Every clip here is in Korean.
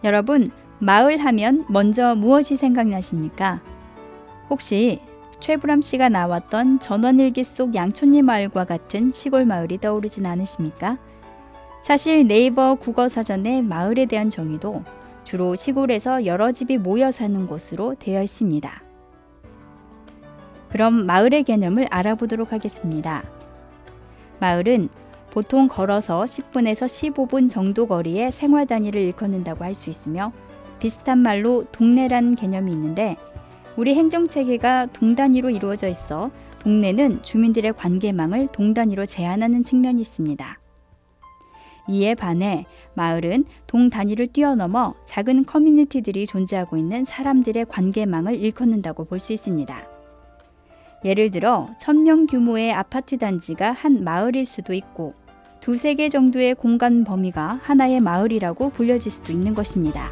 여러분, 마을 하면 먼저 무엇이 생각나십니까? 혹시 최불암 씨가 나왔던 전원일기 속 양촌리 마을과 같은 시골 마을이 떠오르진 않으십니까? 사실 네이버 국어사전에 마을에 대한 정의도 주로 시골에서 여러 집이 모여 사는 곳으로 되어 있습니다. 그럼 마을의 개념을 알아보도록 하겠습니다. 마을은 보통 걸어서 10분에서 15분 정도 거리의 생활 단위를 일컫는다고 할 수 있으며 비슷한 말로 동네라는 개념이 있는데 우리 행정체계가 동단위로 이루어져 있어 동네는 주민들의 관계망을 동단위로 제한하는 측면이 있습니다. 이에 반해 마을은 동단위를 뛰어넘어 작은 커뮤니티들이 존재하고 있는 사람들의 관계망을 일컫는다고 볼 수 있습니다. 예를 들어 1000명 규모의 아파트 단지가 한 마을일 수도 있고 두세 개 정도의 공간 범위가 하나의 마을이라고 불려질 수도 있는 것입니다.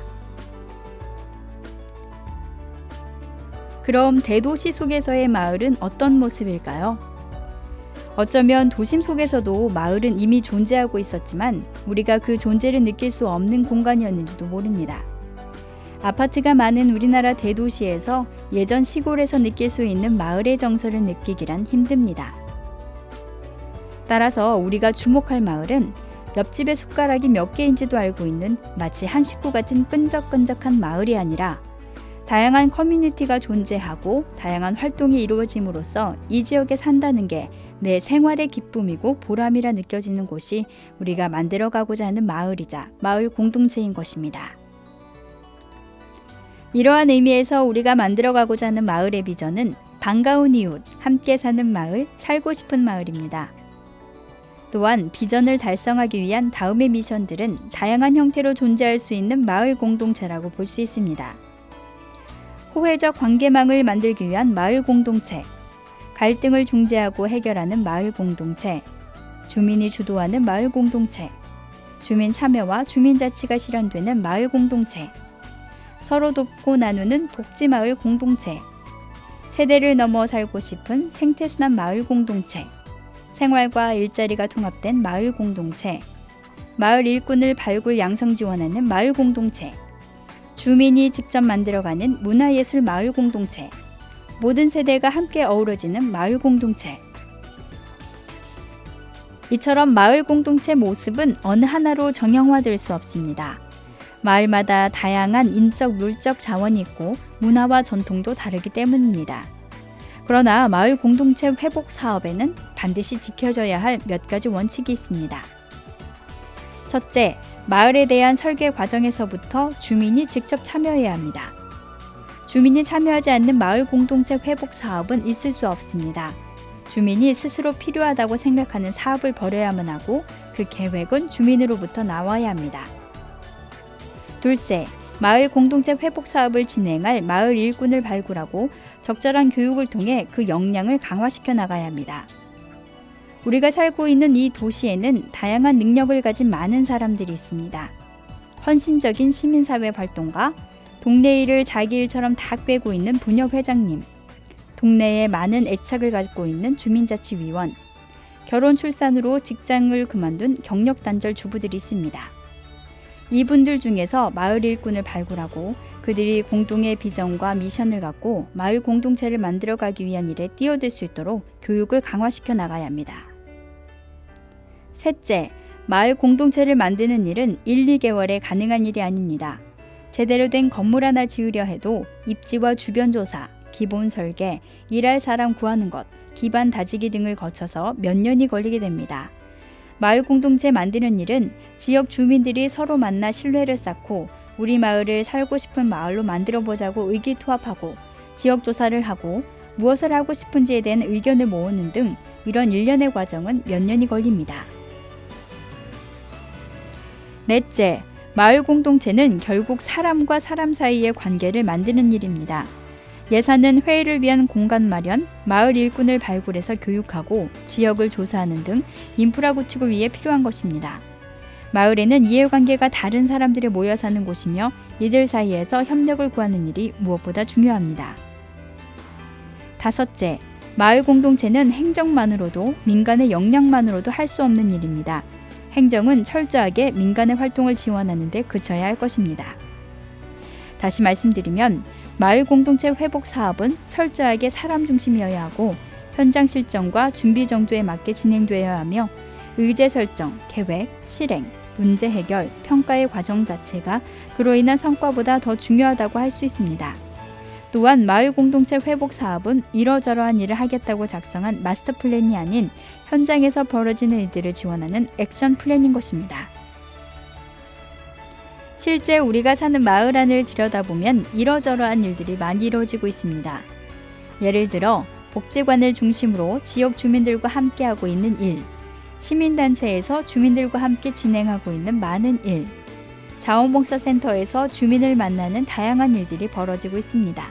그럼 대도시 속에서의 마을은 어떤 모습일까요? 어쩌면 도심 속에서도 마을은 이미 존재하고 있었지만 우리가 그 존재를 느낄 수 없는 공간이었는지도 모릅니다. 아파트가 많은 우리나라 대도시에서 예전 시골에서 느낄 수 있는 마을의 정서를 느끼기란 힘듭니다. 따라서 우리가 주목할 마을은 옆집의 숟가락이 몇 개인지도 알고 있는 마치 한 식구 같은 끈적끈적한 마을이 아니라 다양한 커뮤니티가 존재하고 다양한 활동이 이루어짐으로써 이 지역에 산다는 게 내 생활의 기쁨이고 보람이라 느껴지는 곳이 우리가 만들어가고자 하는 마을이자 마을 공동체인 것입니다. 이러한 의미에서 우리가 만들어가고자 하는 마을의 비전은 반가운 이웃, 함께 사는 마을, 살고 싶은 마을입니다. 또한 비전을 달성하기 위한 다음의 미션들은 다양한 형태로 존재할 수 있는 마을 공동체라고 볼 수 있습니다. 호혜적 관계망을 만들기 위한 마을 공동체, 갈등을 중재하고 해결하는 마을 공동체, 주민이 주도하는 마을 공동체, 주민 참여와 주민자치가 실현되는 마을 공동체, 서로 돕고 나누는 복지마을 공동체, 세대를 넘어 살고 싶은 생태순환 마을 공동체, 생활과 일자리가 통합된 마을 공동체, 마을 일꾼을 발굴 양성 지원하는 마을 공동체, 주민이 직접 만들어가는 문화예술 마을 공동체, 모든 세대가 함께 어우러지는 마을 공동체. 이처럼 마을 공동체 모습은 어느 하나로 정형화될 수 없습니다. 마을마다 다양한 인적, 물적 자원이 있고 문화와 전통도 다르기 때문입니다. 그러나 마을 공동체 회복 사업에는 반드시 지켜져야 할 몇 가지 원칙이 있습니다. 첫째, 마을에 대한 설계 과정에서부터 주민이 직접 참여해야 합니다. 주민이 참여하지 않는 마을 공동체 회복 사업은 있을 수 없습니다. 주민이 스스로 필요하다고 생각하는 사업을 벌여야만 하고 그 계획은 주민으로부터 나와야 합니다. 둘째, 마을 공동체 회복 사업을 진행할 마을 일꾼을 발굴하고 적절한 교육을 통해 그 역량을 강화시켜 나가야 합니다. 우리가 살고 있는 이 도시에는 다양한 능력을 가진 많은 사람들이 있습니다. 헌신적인 시민사회 활동가, 동네 일을 자기 일처럼 다 꿰고 있는 분역 회장님, 동네에 많은 애착을 갖고 있는 주민자치위원, 결혼 출산으로 직장을 그만둔 경력단절 주부들이 있습니다. 이분들 중에서 마을 일꾼을 발굴하고 그들이 공동의 비전과 미션을 갖고 마을 공동체를 만들어가기 위한 일에 뛰어들 수 있도록 교육을 강화시켜 나가야 합니다. 셋째, 마을 공동체를 만드는 일은 1, 2개월에 가능한 일이 아닙니다. 제대로 된 건물 하나 지으려 해도 입지와 주변 조사, 기본 설계, 일할 사람 구하는 것, 기반 다지기 등을 거쳐서 몇 년이 걸리게 됩니다. 마을 공동체 만드는 일은 지역 주민들이 서로 만나 신뢰를 쌓고 우리 마을을 살고 싶은 마을로 만들어 보자고 의기투합하고 지역 조사를 하고 무엇을 하고 싶은지에 대한 의견을 모으는 등 이런 일련의 과정은 몇 년이 걸립니다. 넷째, 마을 공동체는 결국 사람과 사람 사이의 관계를 만드는 일입니다. 예산은 회의를 위한 공간 마련, 마을 일꾼을 발굴해서 교육하고 지역을 조사하는 등 인프라 구축을 위해 필요한 것입니다. 마을에는 이해관계가 다른 사람들이 모여 사는 곳이며 이들 사이에서 협력을 구하는 일이 무엇보다 중요합니다. 다섯째, 마을 공동체는 행정만으로도 민간의 역량만으로도 할 수 없는 일입니다. 행정은 철저하게 민간의 활동을 지원하는 데 그쳐야 할 것입니다. 다시 말씀드리면 마을 공동체 회복 사업은 철저하게 사람 중심이어야 하고 현장 실정과 준비 정도에 맞게 진행되어야 하며 의제 설정, 계획, 실행, 문제 해결, 평가의 과정 자체가 그로 인한 성과보다 더 중요하다고 할 수 있습니다. 또한 마을 공동체 회복 사업은 이러저러한 일을 하겠다고 작성한 마스터 플랜이 아닌 현장에서 벌어지는 일들을 지원하는 액션 플랜인 것입니다. 실제 우리가 사는 마을 안을 들여다보면 이러저러한 일들이 많이 이루어지고 있습니다. 예를 들어 복지관을 중심으로 지역 주민들과 함께하고 있는 일, 시민단체에서 주민들과 함께 진행하고 있는 많은 일, 자원봉사센터에서 주민을 만나는 다양한 일들이 벌어지고 있습니다.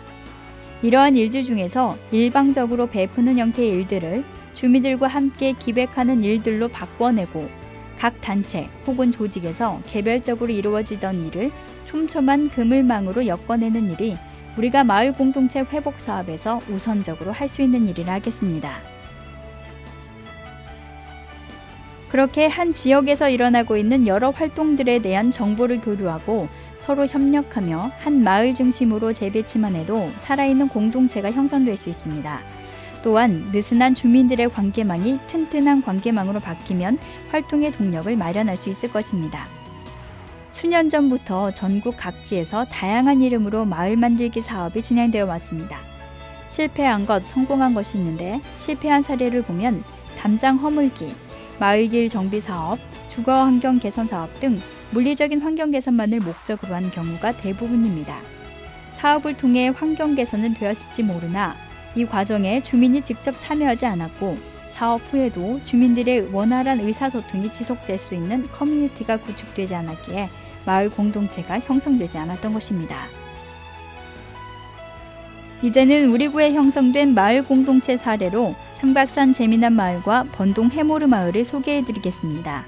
이러한 일들 중에서 일방적으로 베푸는 형태의 일들을 주민들과 함께 기획하는 일들로 바꿔내고 각 단체 혹은 조직에서 개별적으로 이루어지던 일을 촘촘한 그물망으로 엮어내는 일이 우리가 마을 공동체 회복 사업에서 우선적으로 할 수 있는 일이라 하겠습니다. 그렇게 한 지역에서 일어나고 있는 여러 활동들에 대한 정보를 교류하고 서로 협력하며 한 마을 중심으로 재배치만 해도 살아있는 공동체가 형성될 수 있습니다. 또한 느슨한 주민들의 관계망이 튼튼한 관계망으로 바뀌면 활동의 동력을 마련할 수 있을 것입니다. 수년 전부터 전국 각지에서 다양한 이름으로 마을 만들기 사업이 진행되어 왔습니다. 실패한 것, 성공한 것이 있는데 실패한 사례를 보면 담장 허물기, 마을길 정비 사업, 주거 환경 개선 사업 등 물리적인 환경 개선만을 목적으로 한 경우가 대부분입니다. 사업을 통해 환경 개선은 되었을지 모르나 이 과정에 주민이 직접 참여하지 않았고 사업 후에도 주민들의 원활한 의사소통이 지속될 수 있는 커뮤니티가 구축되지 않았기에 마을 공동체가 형성되지 않았던 것입니다. 이제는 우리 구에 형성된 마을 공동체 사례로 삼각산 재미난 마을과 번동 해모르 마을을 소개해드리겠습니다.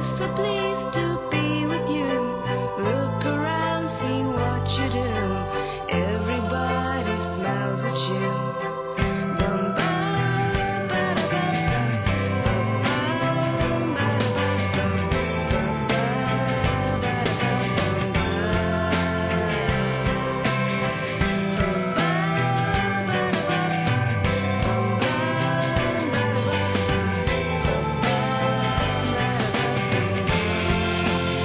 so pleased to be with you. Look around, see what you do. Everybody smiles at you. Bum, ba, ba, da, ba, ba. Bum, bum, ba, da, ba, ba. Bum, ba, ba, da, ba, bum, ba. Bum, ba, ba, da, ba, ba. Bum, ba, ba, da, ba, ba. Bum, ba, ba, da, ba, bum, ba.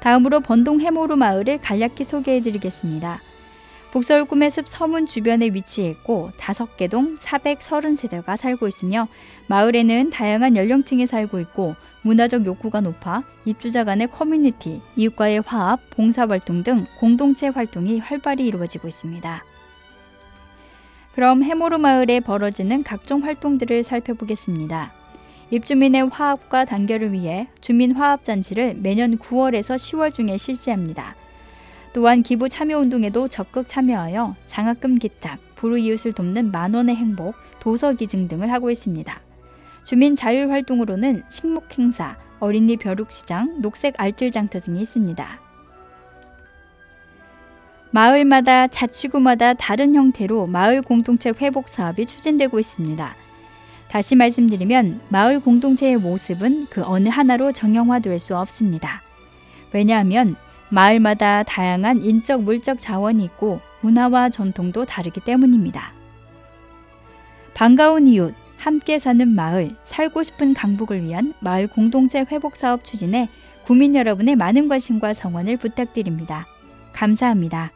다음으로 번동 해모루 마을을 간략히 소개해드리겠습니다. 북서울 꿈의 숲 서문 주변에 위치해 있고 5개 동 430세대가 살고 있으며 마을에는 다양한 연령층이 살고 있고 문화적 욕구가 높아 입주자 간의 커뮤니티, 이웃과의 화합, 봉사활동 등 공동체 활동이 활발히 이루어지고 있습니다. 그럼 해모루 마을에 벌어지는 각종 활동들을 살펴보겠습니다. 입주민의 화합과 단결을 위해 주민화합잔치를 매년 9월에서 10월 중에 실시합니다. 또한 기부 참여운동에도 적극 참여하여 장학금 기탁, 불우이웃을 돕는 만원의 행복, 도서기증 등을 하고 있습니다. 주민 자율활동으로는 식목행사, 어린이 벼룩시장, 녹색 알뜰장터 등이 있습니다. 마을마다 자치구마다 다른 형태로 마을 공동체 회복 사업이 추진되고 있습니다. 다시 말씀드리면 마을 공동체의 모습은 그 어느 하나로 정형화될 수 없습니다. 왜냐하면 마을마다 다양한 인적 물적 자원이 있고 문화와 전통도 다르기 때문입니다. 반가운 이웃, 함께 사는 마을, 살고 싶은 강북을 위한 마을 공동체 회복 사업 추진에 구민 여러분의 많은 관심과 성원을 부탁드립니다. 감사합니다.